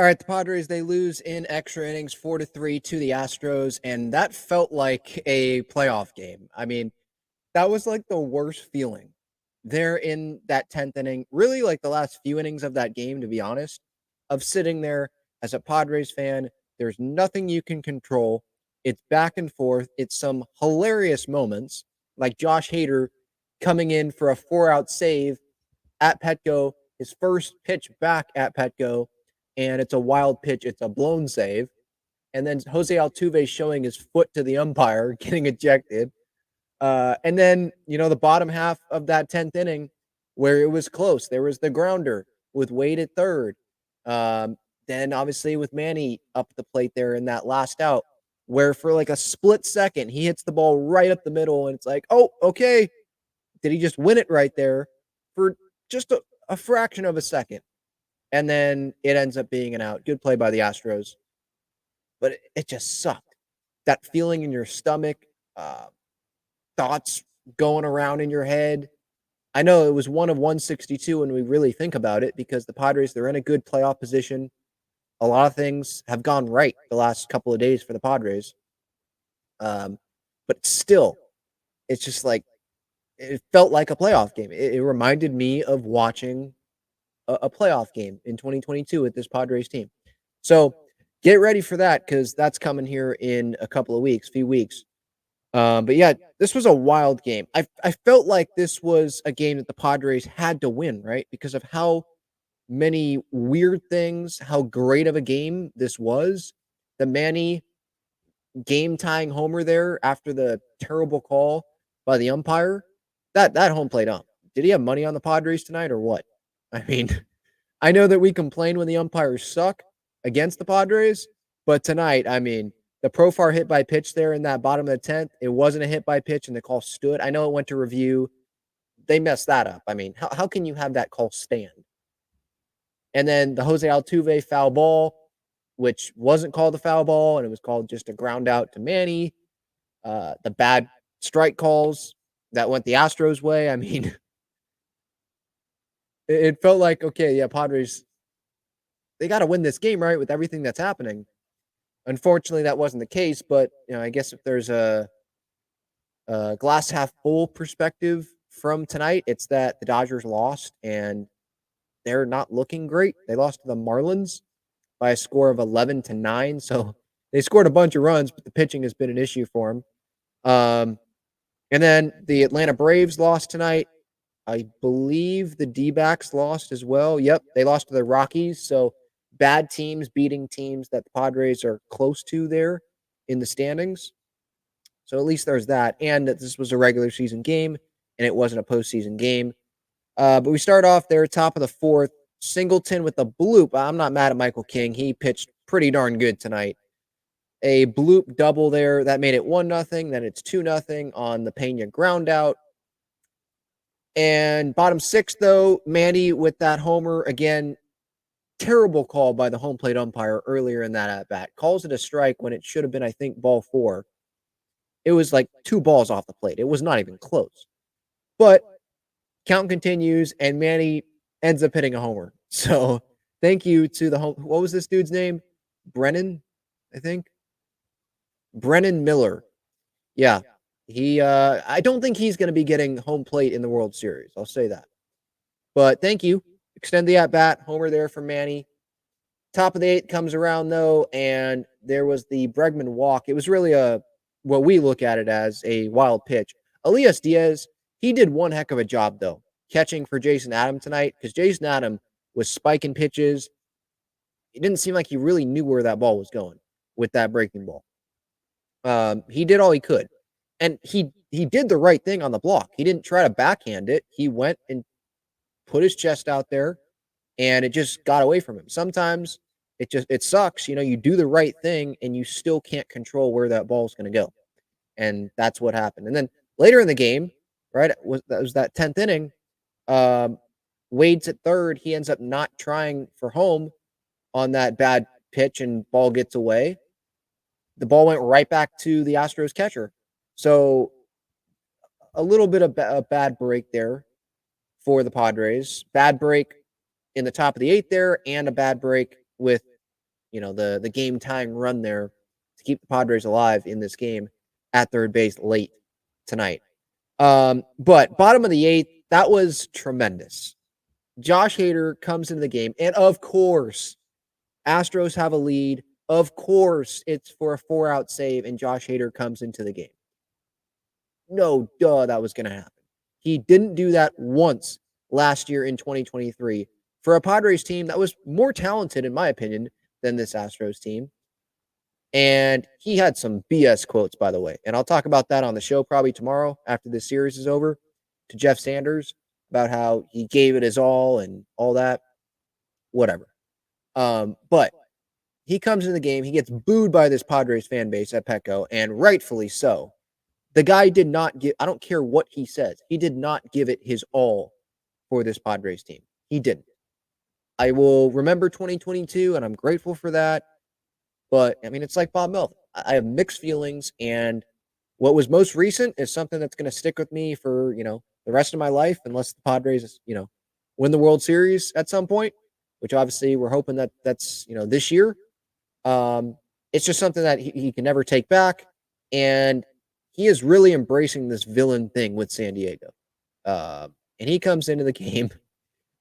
All right, the Padres, they lose in extra innings 4-3 to the Astros, and that felt like a playoff game. I mean, that was like the worst feeling there in that 10th inning. Really, like the last few innings of that game, to be honest, of sitting there as a Padres fan. There's nothing you can control. It's back and forth. It's some hilarious moments, like Josh Hader coming in for a 4-out save at Petco, his first pitch back at Petco, and it's a wild pitch. It's a blown save. And then Jose Altuve showing his foot to the umpire, getting ejected. And then, the bottom half of that 10th inning where it was close. There was the grounder with Wade at third. Then, obviously, with Manny up the plate there in that last out, where for like a split second, he hits the ball right up the middle. And it's like, oh, okay. Did he just win it right there for just a fraction of a second? And then it ends up being an out. Good play by the Astros. But it just sucked. That feeling in your stomach, thoughts going around in your head. I know it was one of 162 when we really think about it, because the Padres, they're in a good playoff position. A lot of things have gone right the last couple of days for the Padres. But still, it's just like, it felt like a playoff game. It reminded me of watching a playoff game in 2022 with this Padres team. So get ready for that, because that's coming here in a couple of weeks, few weeks. But yeah, this was a wild game. I felt like this was a game that the Padres had to win, right? Because of how many weird things, how great of a game this was. The Manny game-tying homer there after the terrible call by the umpire. That home plate ump. Did he have money on the Padres tonight or what? I mean, I know that we complain when the umpires suck against the Padres, but tonight, I mean, the Profar hit by pitch there in that bottom of the 10th, it wasn't a hit by pitch and the call stood. I know it went to review. They messed that up. I mean, how can you have that call stand? And then the Jose Altuve foul ball, which wasn't called a foul ball, and it was called just a ground out to Manny. The bad strike calls that went the Astros' way. I mean, it felt like, okay, yeah, Padres, they got to win this game, right, with everything that's happening. Unfortunately, that wasn't the case, but I guess if there's a glass half full perspective from tonight, it's that the Dodgers lost and they're not looking great. They lost to the Marlins by a score of 11-9, so they scored a bunch of runs, but the pitching has been an issue for them. And then the Atlanta Braves lost tonight. I believe the D-backs lost as well. Yep, they lost to the Rockies, so bad teams beating teams that the Padres are close to there in the standings. So at least there's that. And that this was a regular season game, and it wasn't a postseason game. But we start off there, top of the fourth. Singleton with a bloop. I'm not mad at Michael King. He pitched pretty darn good tonight. A bloop double there. That made it 1-0. Then it's 2-0 on the Pena ground out. And bottom six, though, Manny with that homer. Again, terrible call by the home plate umpire earlier in that at-bat. Calls it a strike when it should have been, I think, ball 4. It was like 2 balls off the plate. It was not even close. But count continues, and Manny ends up hitting a homer. So thank you to the home. What was this dude's name? Brennan, I think. Brennan Miller. Yeah. I don't think he's going to be getting home plate in the World Series. I'll say that. But thank you. Extend the at-bat. Homer there for Manny. Top of the 8th comes around, though, and there was the Bregman walk. It was really what we look at it as a wild pitch. Elias Diaz, he did one heck of a job, though, catching for Jason Adam tonight, because Jason Adam was spiking pitches. It didn't seem like he really knew where that ball was going with that breaking ball. He did all he could. And he did the right thing on the block. He didn't try to backhand it. He went and put his chest out there, and it just got away from him. Sometimes it sucks. You do the right thing, and you still can't control where that ball is going to go. And that's what happened. And then later in the game, right, that was that 10th inning, Wade's at third. He ends up not trying for home on that bad pitch, and ball gets away. The ball went right back to the Astros catcher. So a little bit of a bad break there for the Padres. Bad break in the top of the 8th there, and a bad break with the game tying run there to keep the Padres alive in this game at third base late tonight. But bottom of the eighth, that was tremendous. Josh Hader comes into the game, and of course, Astros have a lead. Of course, it's for a 4-out save, and Josh Hader comes into the game. No, duh, that was going to happen. He didn't do that once last year in 2023 for a Padres team that was more talented, in my opinion, than this Astros team. And he had some BS quotes, by the way. And I'll talk about that on the show probably tomorrow after this series is over to Jeff Sanders about how he gave it his all and all that. Whatever. But he comes in the game. He gets booed by this Padres fan base at Petco, and rightfully so. The guy did not give, I don't care what he says, he did not give it his all for this Padres team. He didn't. I will remember 2022, and I'm grateful for that. But, I mean, it's like Bob Melvin. I have mixed feelings, and what was most recent is something that's going to stick with me for, the rest of my life, unless the Padres, win the World Series at some point, which obviously we're hoping that that's, this year. It's just something that he can never take back, and he is really embracing this villain thing with San Diego. And he comes into the game.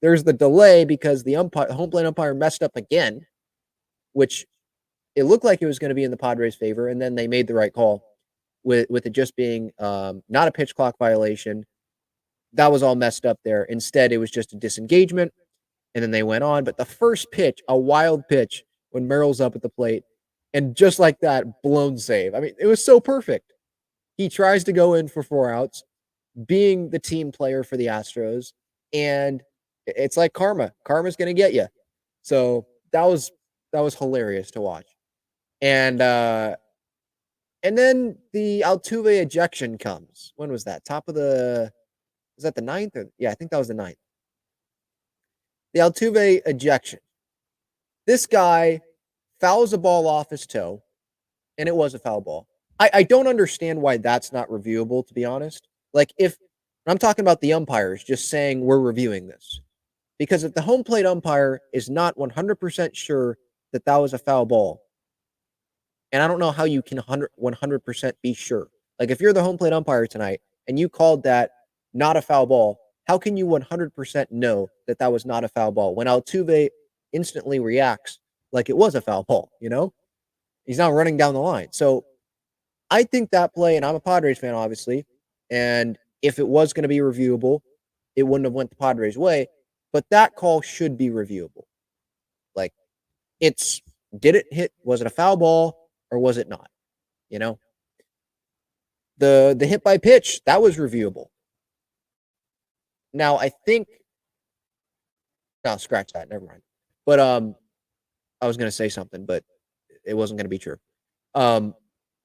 There's the delay because the home plate umpire messed up again, which it looked like it was going to be in the Padres' favor, and then they made the right call with it just being not a pitch clock violation. That was all messed up there. Instead, it was just a disengagement, and then they went on. But the first pitch, a wild pitch when Merrill's up at the plate, and just like that, blown save. I mean, it was so perfect. He tries to go in for 4 outs, being the team player for the Astros, and it's like karma. Karma's going to get you. So that was hilarious to watch. And then the Altuve ejection comes. When was that? Was that the 9th? Yeah, I think that was the 9th. The Altuve ejection. This guy fouls a ball off his toe, and it was a foul ball. I don't understand why that's not reviewable, to be honest. Like, if I'm talking about the umpires just saying we're reviewing this. Because if the home plate umpire is not 100% sure that that was a foul ball, and I don't know how you can 100% be sure. Like, if you're the home plate umpire tonight and you called that not a foul ball, how can you 100% know that that was not a foul ball when Altuve instantly reacts like it was a foul ball, He's not running down the line. So I think that play, and I'm a Padres fan, obviously, and if it was going to be reviewable, it wouldn't have went the Padres' way, but that call should be reviewable. Like, did it hit, was it a foul ball or was it not? The hit by pitch, that was reviewable. Now, I think, no, scratch that, never mind. But I was going to say something, but it wasn't going to be true.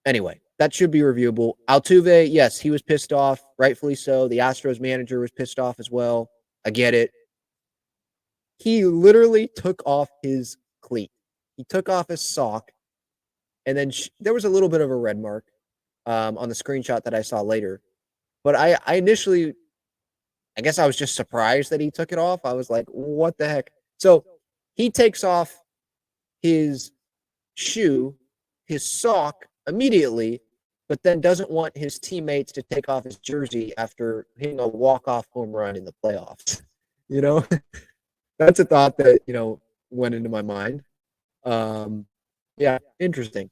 Anyway, that should be reviewable. Altuve, yes, he was pissed off, rightfully so. The Astros manager was pissed off as well. I get it. He literally took off his cleat. He took off his sock, and then there was a little bit of a red mark on the screenshot that I saw later. But I initially, I guess I was just surprised that he took it off. I was like, what the heck? So he takes off his shoe, his sock immediately, but then doesn't want his teammates to take off his jersey after hitting a walk-off home run in the playoffs. That's a thought that, went into my mind. Yeah, interesting.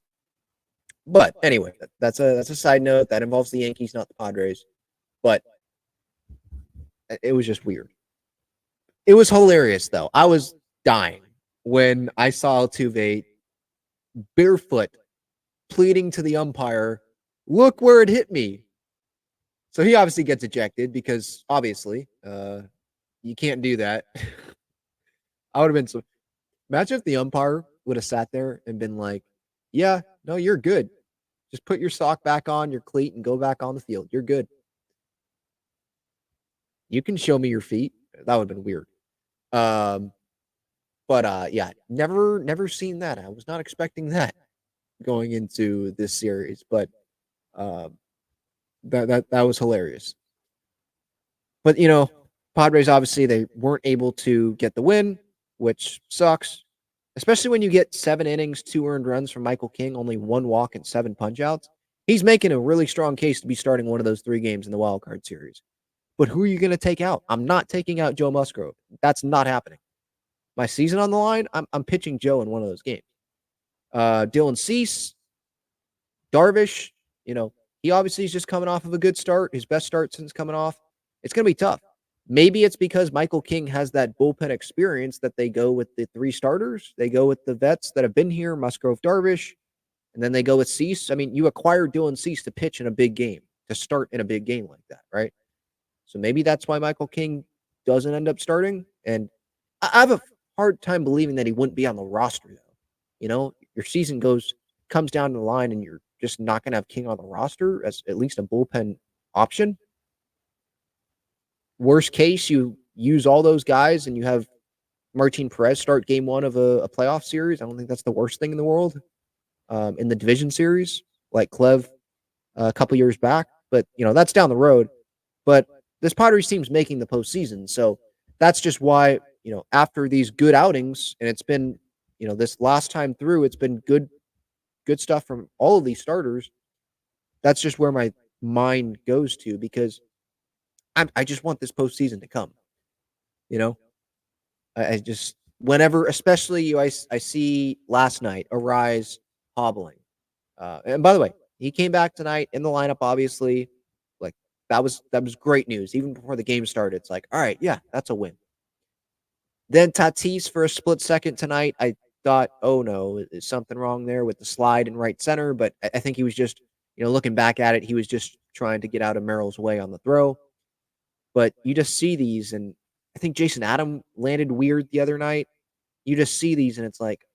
But anyway, that's a side note. That involves the Yankees, not the Padres. But it was just weird. It was hilarious, though. I was dying when I saw Altuve barefoot pleading to the umpire, look where it hit me. So he obviously gets ejected because obviously you can't do that. I would have been so. Imagine if the umpire would have sat there and been like, yeah, no, you're good. Just put your sock back on, your cleat, and go back on the field. You're good. You can show me your feet. That would have been weird. But yeah, never seen that. I was not expecting that going into this series, but that was hilarious. But Padres obviously they weren't able to get the win, which sucks. especially when you get 7 innings, 2 earned runs from Michael King, only 1 walk and 7 punch-outs. He's making a really strong case to be starting one of those 3 games in the wild card series. But who are you gonna take out? I'm not taking out Joe Musgrove. That's not happening. My season on the line, I'm pitching Joe in one of those games. Dylan Cease, Darvish, you know, he obviously is just coming off of a good start, his best start since coming off. It's gonna be tough. Maybe it's because Michael King has that bullpen experience that they go with the 3 starters. They go with the vets that have been here, Musgrove, Darvish, and then they go with Cease. I mean, you acquired Dylan Cease to pitch in a big game, to start in a big game like that, right? So maybe that's why Michael King doesn't end up starting. And I have a hard time believing that he wouldn't be on the roster, though. You know, your season comes down the line and you're just not going to have King on the roster as at least a bullpen option. Worst case, you use all those guys and you have Martin Perez start game 1 of a playoff series. I don't think that's the worst thing in the world. In the division series, like Clev a couple years back. But, you know, that's down the road. But this Padres team's making the postseason. So that's just why, you know, after these good outings, and it's been, you know, this last time through, it's been good stuff from all of these starters. That's just where my mind goes to, because I just want this postseason to come. You know, I just, whenever, especially I see last night Arise hobbling. And by the way, he came back tonight in the lineup, obviously. Like, that was great news. Even before the game started, it's like, all right, yeah, that's a win. Then Tatis for a split second tonight, I thought, oh no, is something wrong there with the slide in right center? But I think he was just, you know, looking back at it, he was just trying to get out of Merrill's way on the throw. But you just see these, and I think Jason Adam landed weird the other night. You just see these, and it's like,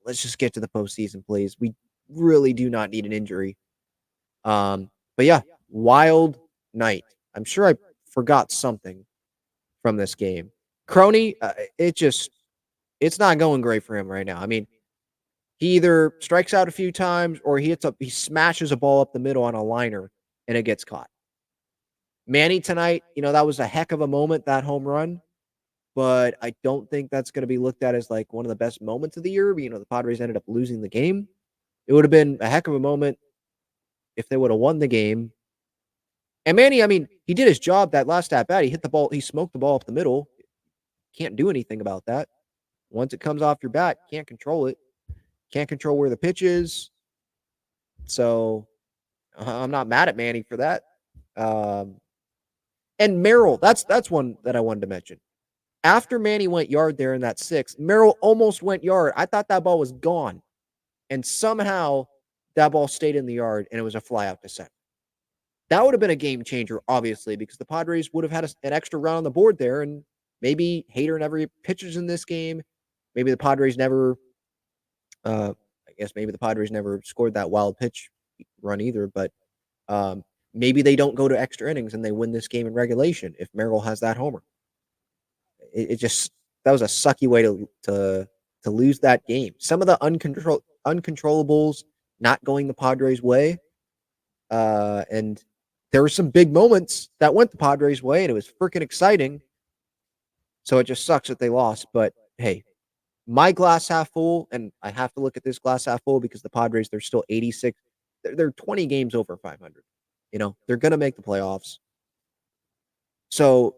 let's just get to the postseason, please. We really do not need an injury. But yeah, wild night. I'm sure I forgot something from this game. Crony, it's not going great for him right now. I mean, he either strikes out a few times or he smashes a ball up the middle on a liner and it gets caught. Manny tonight, you know, that was a heck of a moment, that home run, but I don't think that's going to be looked at as like one of the best moments of the year. You know, the Padres ended up losing the game. It would have been a heck of a moment if they would have won the game. And Manny, I mean, he did his job that last at bat. He hit the ball, he smoked the ball up the middle. Can't do anything about that. Once it comes off your bat, can't control it. Can't control where the pitch is. So I'm not mad at Manny for that. And Merrill, that's one that I wanted to mention. After Manny went yard there in that 6th, Merrill almost went yard. I thought that ball was gone. And somehow that ball stayed in the yard and it was a fly out to center. That would have been a game changer, obviously, because the Padres would have had an extra run on the board there, and maybe Hader never pitches in this game. Maybe the Padres never scored that wild pitch run either, but maybe they don't go to extra innings and they win this game in regulation if Merrill has that homer. It just, that was a sucky way to lose that game. Some of the uncontrollables not going the Padres' way, and there were some big moments that went the Padres' way, and it was freaking exciting. So it just sucks that they lost. But hey, my glass half full, and I have to look at this glass half full because the Padres, they're still 86. They're 20 games over 500. You know, they're going to make the playoffs. So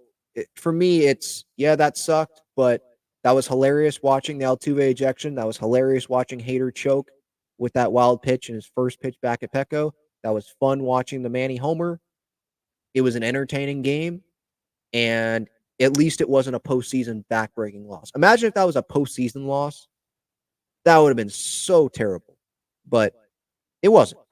for me, it's, yeah, that sucked, but that was hilarious watching the Altuve ejection. That was hilarious watching Hader choke with that wild pitch in his first pitch back at Petco. That was fun watching the Manny homer. It was an entertaining game, and at least it wasn't a postseason backbreaking loss. Imagine if that was a postseason loss. That would have been so terrible, but it wasn't.